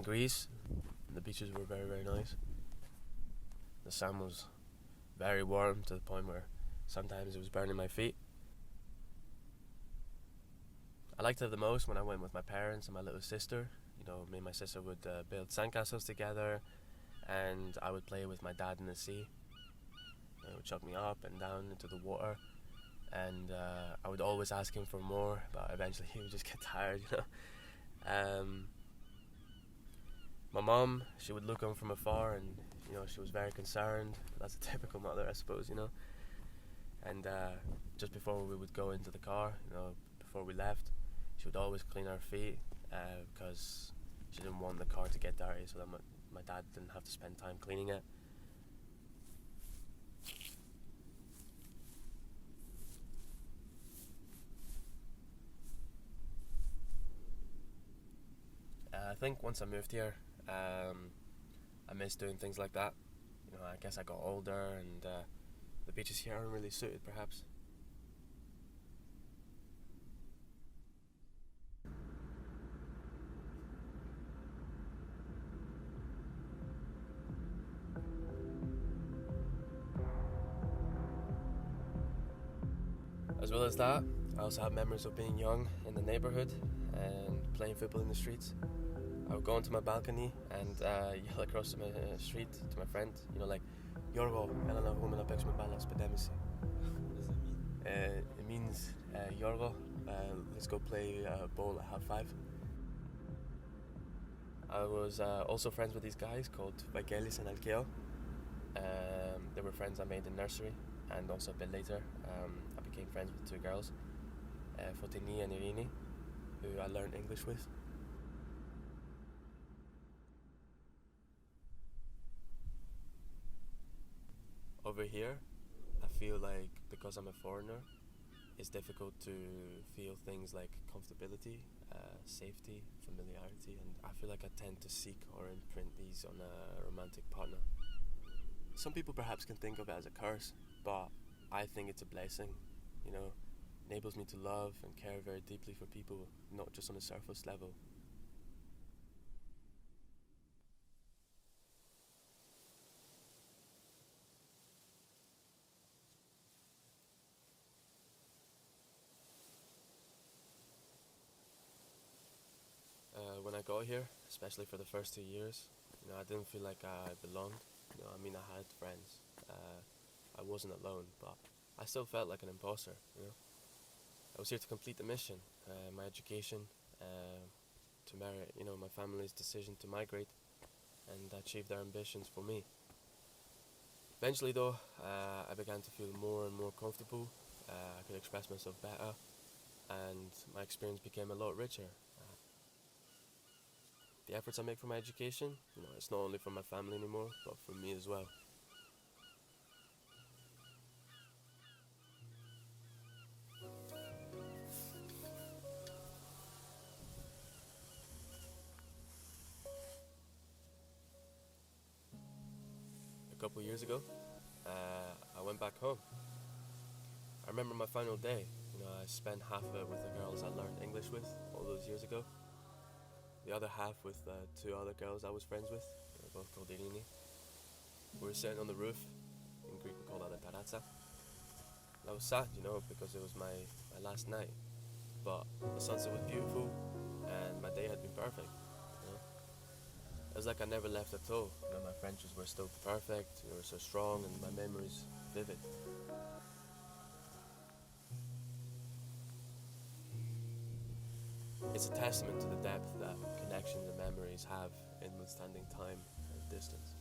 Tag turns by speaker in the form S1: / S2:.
S1: Greece. The beaches were very, very nice. The sun was very warm to the point where sometimes it was burning my feet. I liked it the most when I went with my parents and my little sister. Me and my sister would build sandcastles together, and I would play with my dad in the sea. He would chuck me up and down into the water, and I would always ask him for more, but eventually he would just get tired. My mom, she would look on from afar, and she was very concerned. That's a typical mother, I suppose. And just before we would go into the car, before we left, she would always clean our feet because she didn't want the car to get dirty, so that my dad didn't have to spend time cleaning it. I think once I moved here, I missed doing things like that. I guess I got older, and the beaches here aren't really suited, perhaps. As well as that, I also have memories of being young in the neighbourhood and playing football in the streets. I would go onto my balcony and yell across the street to my friend, like, Yorgo, Elena Humela Pexme Balas Pedemisi.
S2: What does that mean?
S1: It means, Yorgo, let's go play ball at half 5. I was also friends with these guys called Vagelis and Alkeo. They were friends I made in nursery, and also a bit later I became friends with 2 girls, Fotini and Irini, who I learned English with. Over here, I feel like because I'm a foreigner, it's difficult to feel things like comfortability, safety, familiarity, and I feel like I tend to seek or imprint these on a romantic partner. Some people perhaps can think of it as a curse, but I think it's a blessing. Enables me to love and care very deeply for people, not just on a surface level. When I got here, especially for the first 2 years, I didn't feel like I belonged. I had friends. I wasn't alone, but I still felt like an imposter. I was here to complete the mission, my education, to merit, my family's decision to migrate and achieve their ambitions for me. Eventually, though, I began to feel more and more comfortable. I could express myself better, and my experience became a lot richer. The efforts I make for my education, it's not only for my family anymore, but for me as well. A couple years ago, I went back home. I remember my final day. I spent half of it with the girls I learned English with all those years ago. The other half with 2 other girls I was friends with. They were both called Irini. We were sitting on the roof. In Greek we call that a taratsa. I was sad, because it was my last night. But the sunset was beautiful, and my day had been perfect. It was like I never left at all. My friendships were still perfect, they were so strong, and my memories vivid. It's a testament to the depth that connections and memories have in withstanding time and distance.